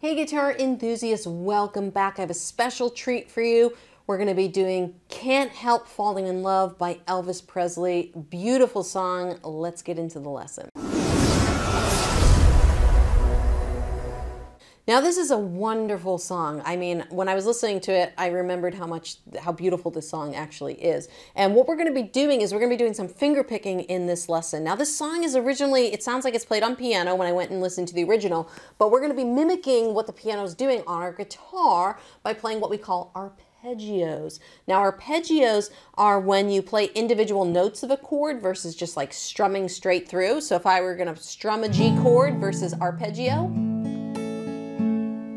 Hey guitar enthusiasts, welcome back. I have a special treat for you. We're going to be doing Can't Help Falling in Love by Elvis Presley. Beautiful song. Let's get into the lesson. Now this is a wonderful song. I mean, when I was listening to it, I remembered how beautiful this song actually is. And what we're going to be doing is we're going to be doing some finger picking in this lesson. Now this song is originally, it sounds like it's played on piano when I went and listened to the original, but we're going to be mimicking what the piano is doing on our guitar by playing what we call arpeggios. Now arpeggios are when you play individual notes of a chord versus just like strumming straight through. So if I were going to strum a G chord versus arpeggio,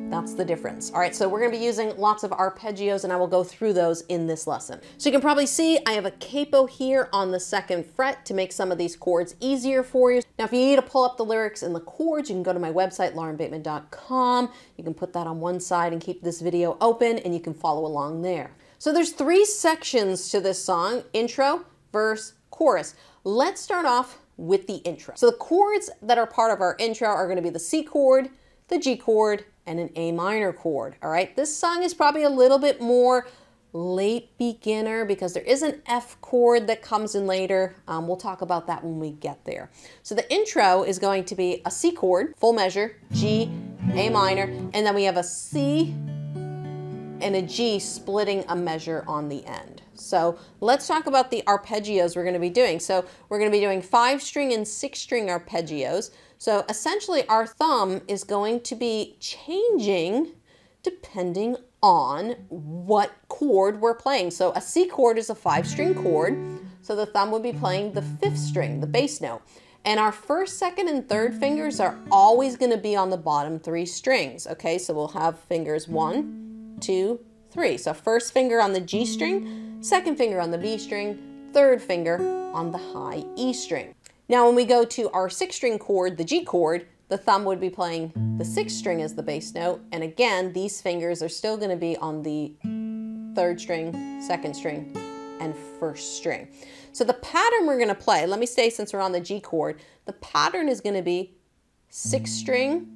that's the difference. All right, so we're going to be using lots of arpeggios and I will go through those in this lesson. So you can probably see I have a capo here on the 2nd fret to make some of these chords easier for you. Now if you need to pull up the lyrics and the chords, you can go to my website, laurenbateman.com. You can put that on one side and keep this video open and you can follow along there. So there's 3 sections to this song: intro, verse, chorus. Let's start off with the intro. So the chords that are part of our intro are going to be the C chord, the G chord, and an A minor chord. All right, this song is probably a little bit more late beginner because there is an F chord that comes in later. We'll talk about that when we get there. So the intro is going to be a C chord, full measure, G, A minor, and then we have a C and a G splitting a measure on the end. So let's talk about the arpeggios we're going to be doing. So we're going to be doing 5-string and 6-string arpeggios. So essentially our thumb is going to be changing depending on what chord we're playing. So a C chord is a 5-string chord, so the thumb would be playing the 5th string, the bass note. And our 1st, 2nd, and 3rd fingers are always going to be on the bottom 3 strings. Okay, so we'll have fingers 1, 2, 3. So 1st finger on the G string, 2nd finger on the B string, 3rd finger on the high E string. Now when we go to our 6-string chord, the G chord, the thumb would be playing the 6th string as the bass note. And again, these fingers are still going to be on the 3rd string, 2nd string, and 1st string. So the pattern we're going to play, let me say since we're on the G chord, the pattern is going to be 6th string,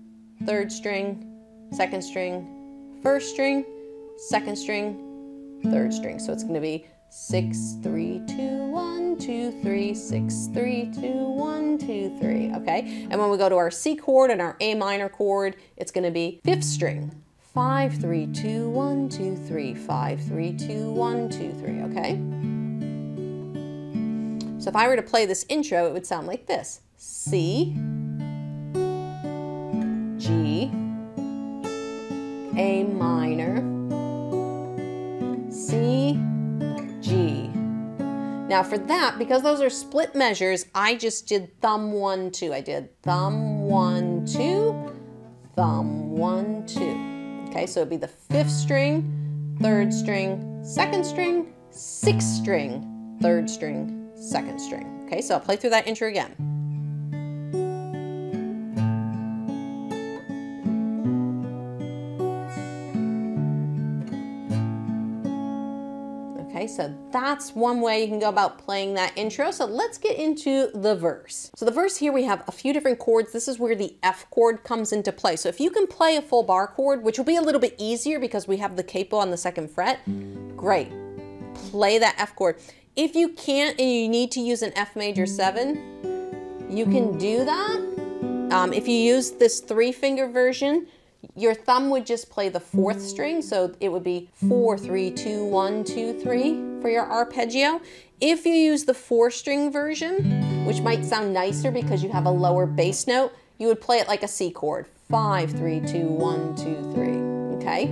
3rd string, 2nd string, 1st string, 2nd string, 3rd string. So it's going to be 6, 3, 2, 1, 2, 3, 6, 3, 2, 1, 2, 3, okay? And when we go to our C chord and our A minor chord, it's going to be 5th string, 5, 3, 2, 1, 2, 3, 5, 3, 2, 1, 2, 3, okay? So if I were to play this intro, it would sound like this: C, G, A minor, C, G. Now for that, because those are split measures, I just did thumb 1, 2. I did thumb 1, 2, thumb 1, 2. Okay, so it'd be the 5th string, 3rd string, 2nd string, 6th string, 3rd string, 2nd string. Okay, so I'll play through that intro again. Okay, so that's one way you can go about playing that intro. So let's get into the verse. So the verse here, we have a few different chords. This is where the F chord comes into play. So if you can play a full bar chord, which will be a little bit easier because we have the capo on the 2nd fret, great. Play that F chord. If you can't and you need to use an F major 7, you can do that. If you use this 3-finger version, your thumb would just play the 4th string, so it would be 4, 3, 2, 1, 2, 3 for your arpeggio. If you use the 4-string version, which might sound nicer because you have a lower bass note, you would play it like a C chord: 5, 3, 2, 1, 2, 3. Okay?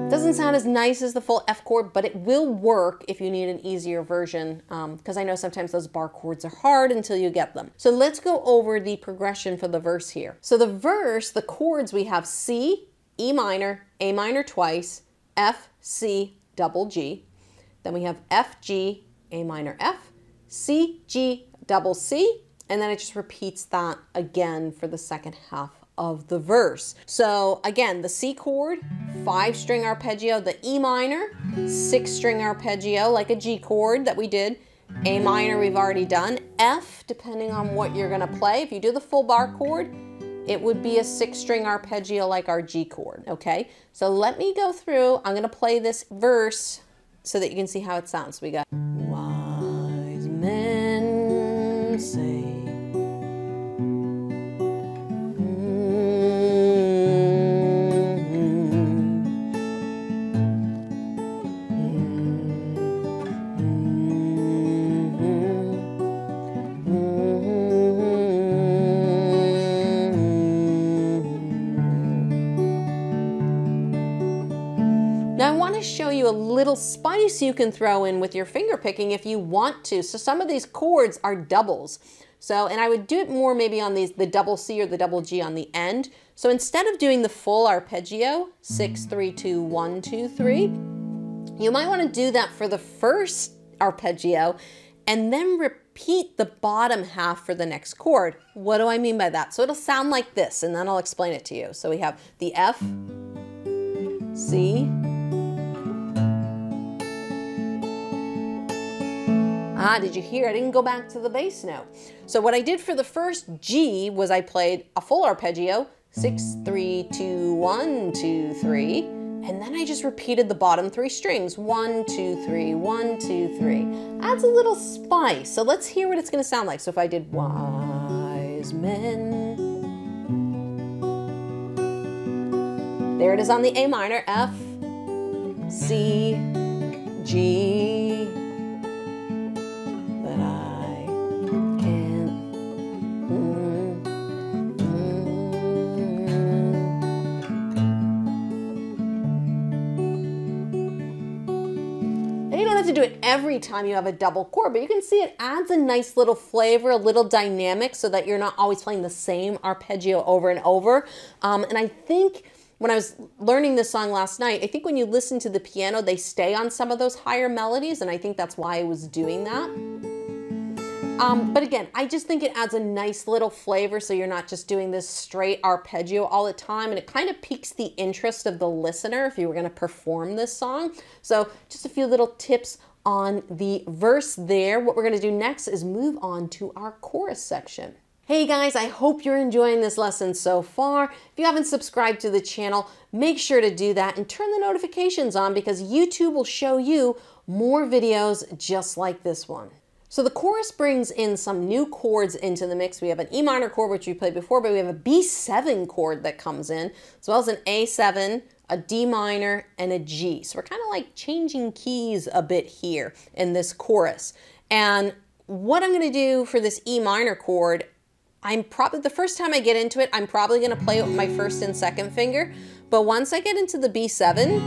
Doesn't sound as nice as the full F chord, but it will work if you need an easier version, because I know sometimes those bar chords are hard until you get them. So let's go over the progression for the verse here. So the verse, the chords, we have C, E minor, A minor twice, F, C, double G. Then we have F, G, A minor F, C, G, double C, and then it just repeats that again for the 2nd half of the verse. So again, the C chord, 5-string arpeggio, the E minor, 6-string arpeggio like a G chord that we did, A minor we've already done, F depending on what you're gonna play. If you do the full bar chord, it would be a 6-string arpeggio like our G chord, okay? So let me go through, I'm gonna play this verse so that you can see how it sounds. We got wise men say. Now I want to show you a little spice you can throw in with your finger picking if you want to. So some of these chords are doubles. So, and I would do it more maybe on these, the double C or the double G on the end. So instead of doing the full arpeggio, 6, 3, 2, 1, 2, 3, you might want to do that for the first arpeggio and then repeat the bottom half for the next chord. What do I mean by that? So it'll sound like this, and then I'll explain it to you. So we have the F, C, did you hear? I didn't go back to the bass note. So what I did for the first G was I played a full arpeggio, 6, 3, 2, 1, 2, 3, and then I just repeated the bottom 3 strings, 1, 2, 3, 1, 2, 3. Adds a little spice. So let's hear what it's gonna sound like. So if I did wise men. There it is on the A minor, F, C, G, but I can't. And you don't have to do it every time you have a double chord, but you can see it adds a nice little flavor, a little dynamic, so that you're not always playing the same arpeggio over and over. And I think when I was learning this song last night, I think when you listen to the piano, they stay on some of those higher melodies, and I think that's why I was doing that. But again, I just think it adds a nice little flavor, so you're not just doing this straight arpeggio all the time, and it kind of piques the interest of the listener if you were going to perform this song. So just a few little tips on the verse there. What we're going to do next is move on to our chorus section. Hey guys, I hope you're enjoying this lesson so far. If you haven't subscribed to the channel, make sure to do that and turn the notifications on, because YouTube will show you more videos just like this one. So the chorus brings in some new chords into the mix. We have an E minor chord, which we played before, but we have a B7 chord that comes in, as well as an A7, a D minor, and a G. So we're kind of like changing keys a bit here in this chorus. And what I'm gonna do for this E minor chord, the first time I get into it, I'm probably gonna play it with my first and second finger, but once I get into the B7,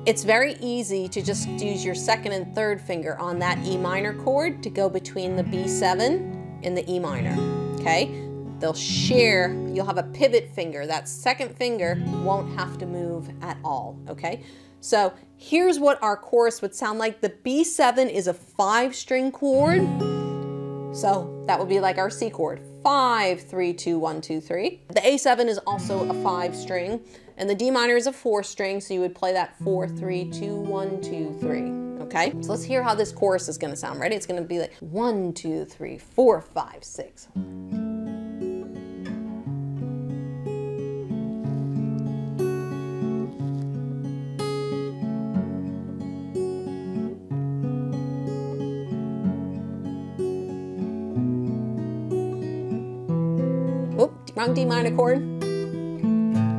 it's very easy to just use your second and third finger on that E minor chord to go between the B7 and the E minor, okay? They'll share, you'll have a pivot finger. That second finger won't have to move at all, okay? So here's what our chorus would sound like. The B7 is a 5-string chord, so that would be like our C chord. 5, 3, 2, 1, 2, 3. The A7 is also a 5-string, and the D minor is a 4-string, so you would play that 4, 3, 2, 1, 2, 3. Okay, so let's hear how this chorus is going to sound. Ready? It's going to be like 1, 2, 3, 4, 5, 6. Wrong D minor chord.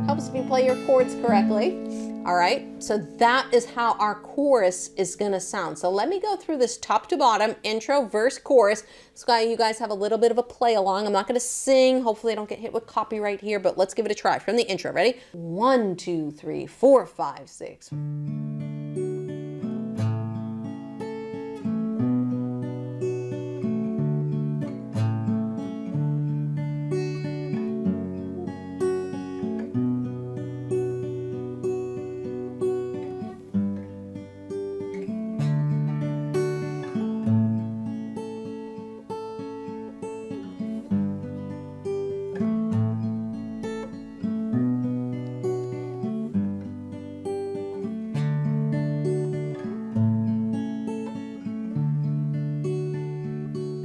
Helps if you play your chords correctly. All right, so that is how our chorus is gonna sound. So let me go through this top to bottom, intro, verse, chorus. So you guys have a little bit of a play along. I'm not gonna sing. Hopefully I don't get hit with copyright here, but let's give it a try from the intro. Ready? 1, 2, 3, 4, 5, 6.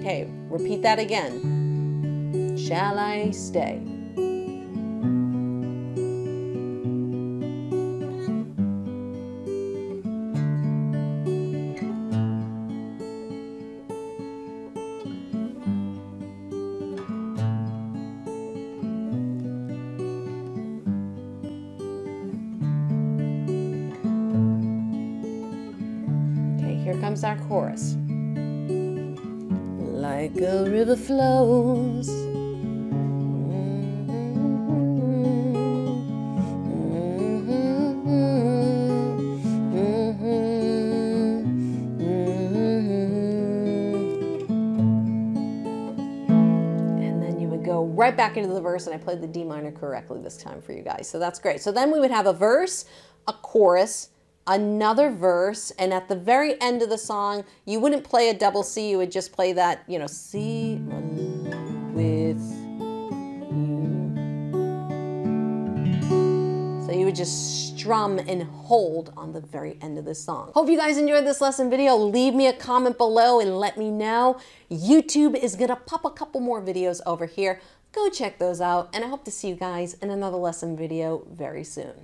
Okay, repeat that again. Shall I stay? comes our chorus. Like a river flows. Right back into the verse, and I played the D minor correctly this time for you guys, so that's great. So then we would have a verse, a chorus, another verse, and at the very end of the song, you wouldn't play a double C, you would just play that, you know, C with you. So you would just strum and hold on the very end of this song. Hope you guys enjoyed this lesson video. Leave me a comment below and let me know. YouTube is gonna pop a couple more videos over here. Go check those out, and I hope to see you guys in another lesson video very soon.